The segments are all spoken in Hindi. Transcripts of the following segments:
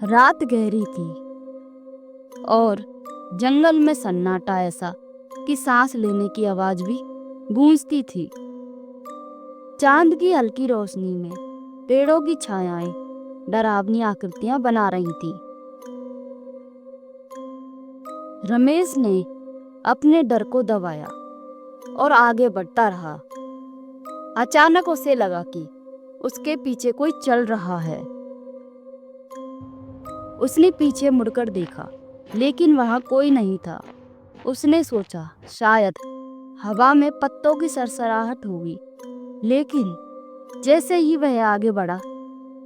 रात गहरी थी और जंगल में सन्नाटा ऐसा कि सांस लेने की आवाज भी गूंजती थी। चांद की हल्की रोशनी में पेड़ों की छायाएं डरावनी आकृतियां बना रही थी। रमेश ने अपने डर को दबाया और आगे बढ़ता रहा। अचानक उसे लगा कि उसके पीछे कोई चल रहा है। उसने पीछे मुड़कर देखा, लेकिन वहां कोई नहीं था। उसने सोचा शायद हवा में पत्तों की सरसराहट होगी, लेकिन जैसे ही वह आगे बढ़ा,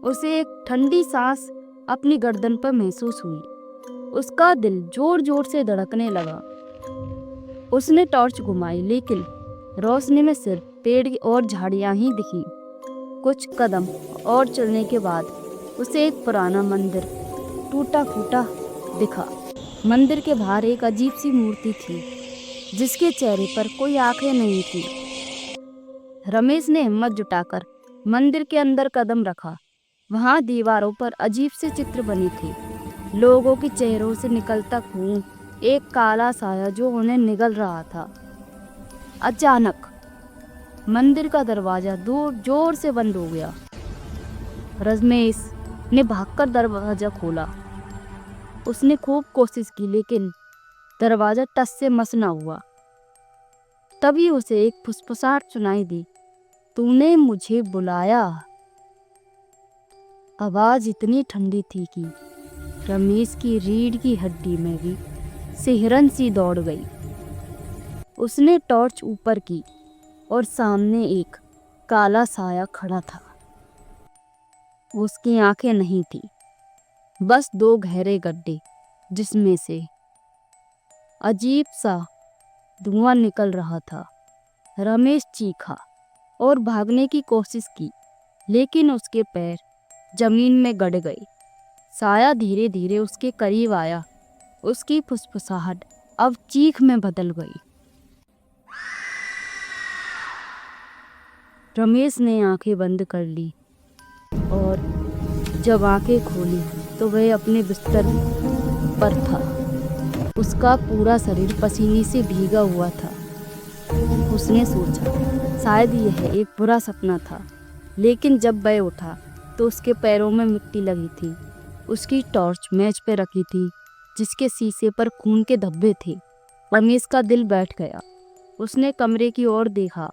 उसे एक ठंडी सांस अपनी गर्दन पर महसूस हुई। उसका दिल जोर जोर से धड़कने लगा। उसने टॉर्च घुमाई, लेकिन रोशनी में सिर्फ पेड़ और झाड़ियां ही दिखी। कुछ कदम और चलने के बाद उसे एक पुराना मंदिर टूटा फूटा दिखा। मंदिर के बाहर एक अजीब सी मूर्ति थी, जिसके चेहरे पर कोई आंखें नहीं थी। रमेश ने हिम्मत जुटाकर मंदिर के अंदर कदम रखा। वहां दीवारों पर अजीब से चित्र बने थे, लोगों के चेहरों से निकलता खून, एक काला साया जो उन्हें निगल रहा था। अचानक मंदिर का दरवाजा जोर से बंद हो गया। रमेश ने भागकर दरवाजा खोला। उसने खूब कोशिश की, लेकिन दरवाजा टस से मस न हुआ। तभी उसे एक फुसफुसाहट सुनाई दी, तूने मुझे बुलाया। आवाज इतनी ठंडी थी कि रमेश की रीढ़ की हड्डी में भी सिहरन सी दौड़ गई। उसने टॉर्च ऊपर की और सामने एक काला साया खड़ा था। उसकी आंखें नहीं थी, बस दो गहरे गड्ढे, जिसमें से अजीब सा धुआं निकल रहा था। रमेश चीखा और भागने की कोशिश की, लेकिन उसके पैर जमीन में गड़ गए। साया धीरे धीरे उसके करीब आया। उसकी फुसफुसाहट अब चीख में बदल गई। रमेश ने आंखें बंद कर ली और जब आंखें खोली तो वह अपने बिस्तर पर था। उसका पूरा शरीर पसीने से भीगा हुआ था। उसने सोचा शायद यह एक बुरा सपना था, लेकिन जब वह उठा तो उसके पैरों में मिट्टी लगी थी। उसकी टॉर्च मेज पे रखी थी, जिसके शीशे पर खून के धब्बे थे। रमेश का दिल बैठ गया। उसने कमरे की ओर देखा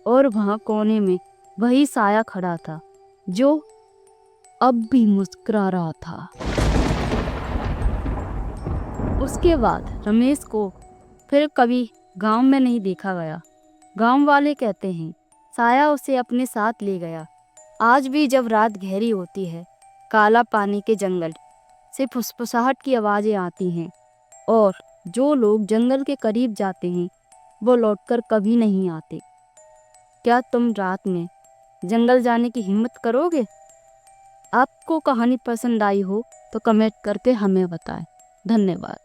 और वहां कोने में वही साया खड़ा था, जो अब भी मुस्कुरा रहा था। उसके बाद रमेश को फिर कभी गांव में नहीं देखा गया। गांव वाले कहते हैं साया उसे अपने साथ ले गया। आज भी जब रात गहरी होती है, काला पानी के जंगल से फुसफुसाहट की आवाजें आती हैं और जो लोग जंगल के करीब जाते हैं वो लौटकर कभी नहीं आते। क्या तुम रात में जंगल जाने की हिम्मत करोगे? आपको कहानी पसंद आई हो तो कमेंट करके हमें बताएं। धन्यवाद।